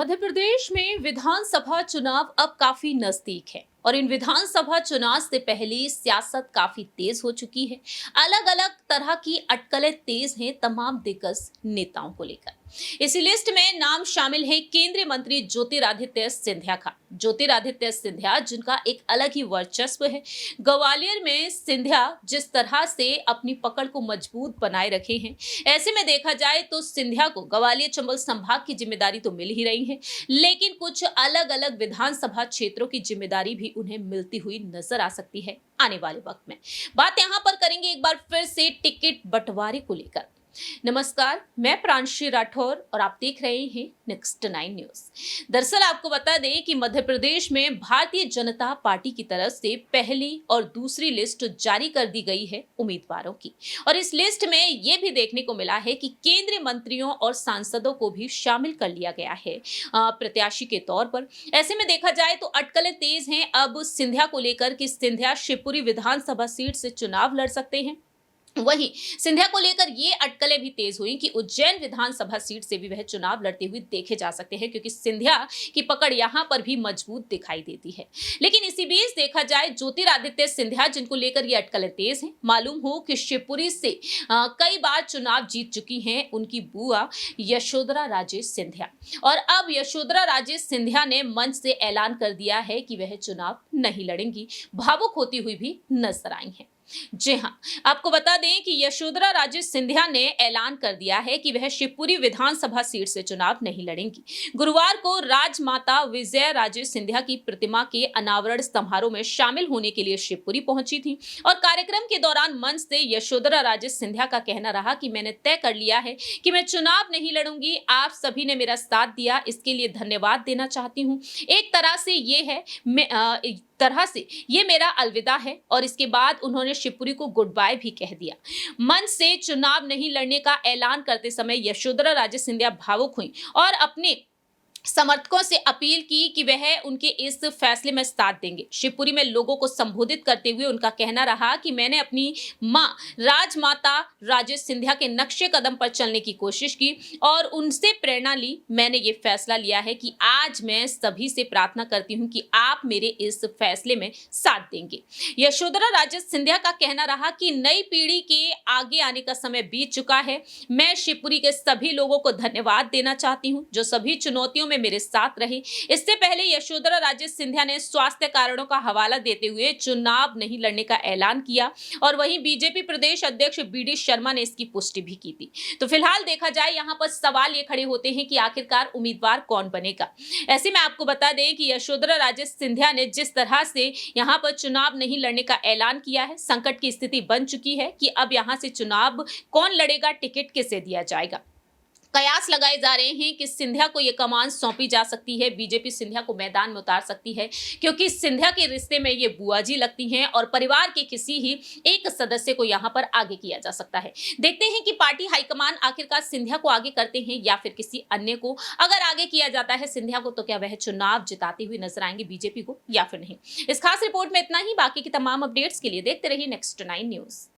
मध्य प्रदेश में विधानसभा चुनाव अब काफी नजदीक है और इन विधानसभा चुनाव से पहले सियासत काफी तेज हो चुकी है। अलग अलग तरह की अटकलें तेज हैं तमाम दिग्गज नेताओं को लेकर। इसी लिस्ट में नाम शामिल है केंद्रीय मंत्री ज्योतिरादित्य सिंधिया का। ज्योतिरादित्य सिंधिया जिनका एक अलग ही वर्चस्व है। ग्वालियर में सिंधिया जिस तरह से अपनी पकड़ को मजबूत बनाए रखे हैं, ऐसे में देखा जाए तो सिंधिया को ग्वालियर चंबल संभाग की जिम्मेदारी तो मिल ही रही है, लेकिन कुछ अलग अलग विधानसभा क्षेत्रों की जिम्मेदारी भी उन्हें मिलती हुई नजर आ सकती है आने वाले वक्त में। बात यहां पर करेंगे एक बार फिर से टिकट बंटवारे को लेकर। नमस्कार, मैं प्रांशी राठौर और आप देख रहे हैं नेक्स्ट 9 न्यूज। दरअसल आपको बता दें कि मध्य प्रदेश में भारतीय जनता पार्टी की तरफ से पहली और दूसरी लिस्ट जारी कर दी गई है उम्मीदवारों की, और इस लिस्ट में यह भी देखने को मिला है कि केंद्रीय मंत्रियों और सांसदों को भी शामिल कर लिया गया है प्रत्याशी के तौर पर। ऐसे में देखा जाए तो अटकलें तेज हैं अब सिंधिया को लेकर कि सिंधिया शिवपुरी विधानसभा सीट से चुनाव लड़ सकते हैं। वहीं सिंधिया को लेकर ये अटकलें भी तेज हुई कि उज्जैन विधानसभा सीट से भी वह चुनाव लड़ते हुए देखे जा सकते हैं, क्योंकि सिंधिया की पकड़ यहां पर भी मजबूत दिखाई देती है। लेकिन इसी बीच देखा जाए ज्योतिरादित्य सिंधिया जिनको लेकर ये अटकलें तेज हैं, मालूम हो कि शिवपुरी से कई बार चुनाव जीत चुकी हैं उनकी बुआ यशोधरा राजे सिंधिया, और अब यशोधरा राजे सिंधिया ने मंच से ऐलान कर दिया है कि वह चुनाव नहीं लड़ेंगी। भावुक होती हुई भी नजर आई हैं। जी हां, आपको बता दें कि यशोधरा राजे सिंधिया ने ऐलान कर दिया है कि वह शिवपुरी विधानसभा सीट से चुनाव नहीं लड़ेंगी। गुरुवार को राजमाता विजय राजे सिंधिया की प्रतिमा के अनावरण समारोह में शामिल होने के लिए शिवपुरी पहुंची थी, और कार्यक्रम के दौरान मंच से यशोधरा राजे सिंधिया का कहना रहा कि मैंने तय कर लिया है कि मैं चुनाव नहीं लड़ूंगी। आप सभी ने मेरा साथ दिया, इसके लिए धन्यवाद देना चाहती हूँ। एक तरह से ये मेरा अलविदा है। और इसके बाद उन्होंने शिवपुरी को गुड बाय भी कह दिया। मंच से चुनाव नहीं लड़ने का ऐलान करते समय यशोधरा राजे सिंधिया भावुक हुई और अपने समर्थकों से अपील की कि वह उनके इस फैसले में साथ देंगे। शिवपुरी में लोगों को संबोधित करते हुए उनका कहना रहा कि मैंने अपनी मां राजमाता राजे सिंधिया के नक्शे कदम पर चलने की कोशिश की और उनसे प्रेरणा ली। मैंने ये फैसला लिया है कि आज मैं सभी से प्रार्थना करती हूं कि आप मेरे इस फैसले में साथ देंगे। यशोधरा राजे सिंधिया का कहना रहा कि नई पीढ़ी के आगे आने का समय बीत चुका है। मैं शिवपुरी के सभी लोगों को धन्यवाद देना चाहती हूं जो सभी चुनौतियों में मेरे साथ रहे। इससे पहले यशोधरा राजे सिंधिया ने स्वास्थ्य कारणों का हवाला देते हुए चुनाव नहीं लड़ने का ऐलान किया, और वहीं बीजेपी प्रदेश अध्यक्ष बीडी शर्मा ने इसकी पुष्टि भी की थी। तो फिलहाल देखा जाए यहां पर सवाल ये खड़े होते हैं कि आखिरकार उम्मीदवार कौन बनेगा। ऐसे में आपको बता दें कि यशोधरा राजे सिंधिया ने जिस तरह से यहां पर चुनाव नहीं लड़ने का ऐलान किया है, संकट की स्थिति बन चुकी है कि अब यहां से चुनाव कौन लड़ेगा, टिकट किसे दिया जाएगा। कयास लगाए जा रहे हैं कि सिंधिया को यह कमान सौंपी जा सकती है, बीजेपी सिंधिया को मैदान में उतार सकती है, क्योंकि सिंधिया के रिश्ते में ये बुआ जी लगती हैं और परिवार के किसी ही एक सदस्य को यहां पर आगे किया जा सकता है। देखते हैं कि पार्टी हाईकमान आखिरकार सिंधिया को आगे करते हैं या फिर किसी अन्य को। अगर आगे किया जाता है सिंधिया को, तो क्या वह चुनाव जिताते हुए नजर आएंगे बीजेपी को या फिर नहीं। इस खास रिपोर्ट में इतना ही। बाकी की तमाम अपडेट्स के लिए देखते रहिए नेक्स्ट 9 न्यूज।